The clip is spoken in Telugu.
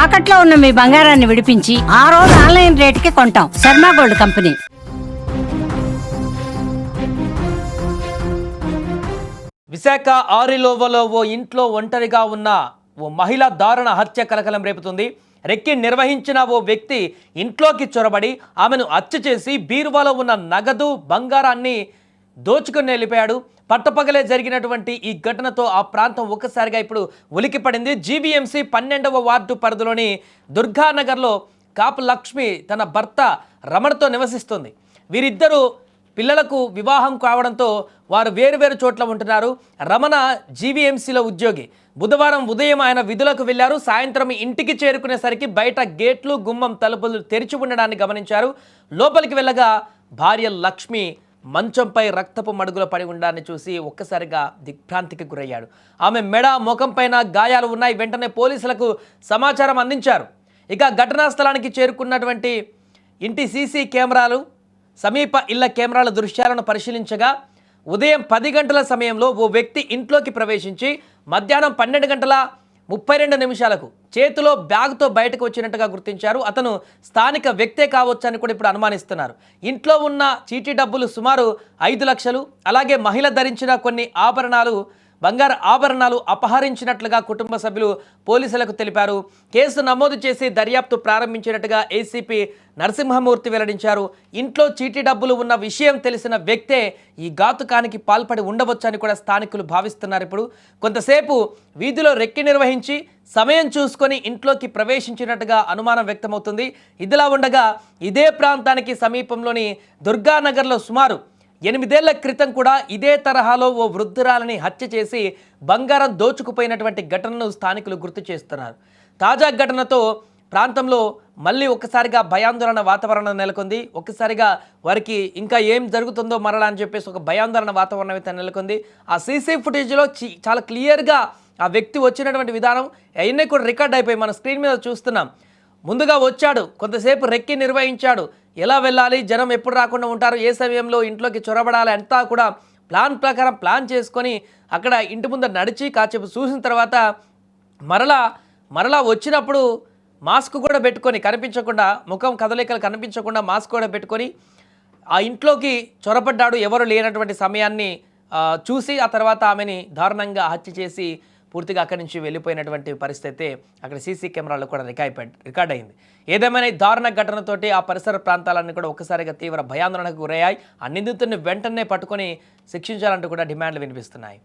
తాకట్లో ఉన్న మీ బంగారాన్ని విడిపించి ఆ రోజు ఆన్లైన్ రేటుకి కొంటాం. Sharma gold company. విశాఖ ఆరిలోవలో ఓ ఇంట్లో ఒంటరిగా ఉన్న ఓ మహిళ దారుణ హత్య కలకలం రేపుతుంది. రెక్కి నిర్వహించిన ఓ వ్యక్తి ఇంట్లోకి చొరబడి ఆమెను హత్య చేసి బీరువాలో ఉన్న నగదు బంగారాన్ని దోచుకుని వెళ్ళిపోయాడు. పట్టపగలే జరిగినటువంటి ఈ ఘటనతో ఆ ప్రాంతం ఒక్కసారిగా ఇప్పుడు ఉలికిపడింది. జీవీఎంసీ 12వ వార్డు పరిధిలోని దుర్గానగర్లో కాపు లక్ష్మి తన భర్త రమణతో నివసిస్తుంది. వీరిద్దరూ పిల్లలకు వివాహం కావడంతో వారు వేరువేరు చోట్ల ఉంటున్నారు. రమణ జీవీఎంసీలో ఉద్యోగి. బుధవారం ఉదయం ఆయన విధులకు వెళ్లారు. సాయంత్రం ఇంటికి చేరుకునేసరికి బయట గేట్లు గుమ్మం తలుపులు తెరిచి ఉండడాన్ని గమనించారు. లోపలికి వెళ్ళగా భార్య లక్ష్మి మంచంపై రక్తపు మడుగులో పడి ఉండడాన్ని చూసి ఒక్కసారిగా దిగ్భ్రాంతికి గురయ్యాడు. ఆమె మెడ ముఖం పైన గాయాలు ఉన్నాయి. వెంటనే పోలీసులకు సమాచారం అందించారు. ఇక ఘటనా స్థలానికి చేరుకున్నటువంటి ఇంటి సీసీ కెమెరాలు, సమీప ఇళ్ల కెమెరాల దృశ్యాలను పరిశీలించగా ఉదయం 10 గంటల సమయంలో ఓ వ్యక్తి ఇంట్లోకి ప్రవేశించి మధ్యాహ్నం 12:32 చేతిలో బ్యాగ్తో బయటకు వచ్చినట్టుగా గుర్తించారు. అతను స్థానిక వ్యక్తే కావచ్చని కూడా ఇప్పుడు అనుమానిస్తున్నారు. ఇంట్లో ఉన్న చీటీ డబ్బులు సుమారు 5 లక్షలు, అలాగే మహిళ ధరించిన కొన్ని బంగారు ఆభరణాలు అపహరించినట్లుగా కుటుంబ సభ్యులు పోలీసులకు తెలిపారు. కేసు నమోదు చేసి దర్యాప్తు ప్రారంభించినట్టుగా ఏసీపీ నరసింహమూర్తి వెల్లడించారు. ఇంట్లో చీటీ డబ్బులు ఉన్న విషయం తెలిసిన వ్యక్తే ఈ ఘాతుకానికి పాల్పడి ఉండవచ్చని కూడా స్థానికులు భావిస్తున్నారు. ఇప్పుడు కొంతసేపు వీధిలో రెక్కి నిర్వహించి సమయం చూసుకొని ఇంట్లోకి ప్రవేశించినట్టుగా అనుమానం వ్యక్తమవుతుంది. ఇదిలా ఉండగా ఇదే ప్రాంతానికి సమీపంలోని దుర్గానగర్లో సుమారు 8 ఏళ్ల క్రితం కూడా ఇదే తరహాలో ఓ వృద్ధురాలని హత్య చేసి బంగారం దోచుకుపోయినటువంటి ఘటనను స్థానికులు గుర్తు చేస్తున్నారు. తాజా ఘటనతో ప్రాంతంలో మళ్ళీ ఒక్కసారిగా భయాందోళన వాతావరణం నెలకొంది. ఒక్కసారిగా వారికి ఇంకా ఏం జరుగుతుందో మరలా అని చెప్పేసి ఒక భయాందోళన వాతావరణం అయితే నెలకొంది. ఆ సీసీ ఫుటేజ్లో చాలా క్లియర్గా ఆ వ్యక్తి వచ్చినటువంటి విధానం అవన్నీ కూడా రికార్డ్ అయిపోయి మన స్క్రీన్ మీద చూస్తున్నాం. ముందుగా వచ్చాడు, కొంతసేపు రెక్కి నిర్వహించాడు, ఎలా వెళ్ళాలి, జనం ఎప్పుడు రాకుండా ఉంటారు, ఏ సమయంలో ఇంట్లోకి చొరబడాలి అంతా కూడా ప్లాన్ ప్రకారం ప్లాన్ చేసుకొని అక్కడ ఇంటి ముందర నడిచి కాసేపు చూసిన తర్వాత మరలా వచ్చినప్పుడు మాస్క్ కూడా పెట్టుకొని కనిపించకుండా, ముఖం కదలికలు కనిపించకుండా మాస్క్ కూడా పెట్టుకొని ఆ ఇంట్లోకి చొరబడ్డాడు. ఎవరు లేనటువంటి సమయాన్ని చూసి ఆ తర్వాత ఆమెని దారుణంగా హత్య చేసి పూర్తిగా అక్కడి నుంచి వెళ్ళిపోయినటువంటి పరిస్థితి అక్కడ సీసీ కెమెరాలో కూడా రికార్డ్ అయింది. ఏదేమైనా ఈ దారుణ ఘటనతోటి ఆ పరిసర ప్రాంతాలన్నీ కూడా ఒక్కసారిగా తీవ్ర భయాందోళనకు గురయ్యాయి. ఆ నిందితుడిని వెంటనే పట్టుకొని శిక్షించాలంటూ కూడా డిమాండ్లు వినిపిస్తున్నాయి.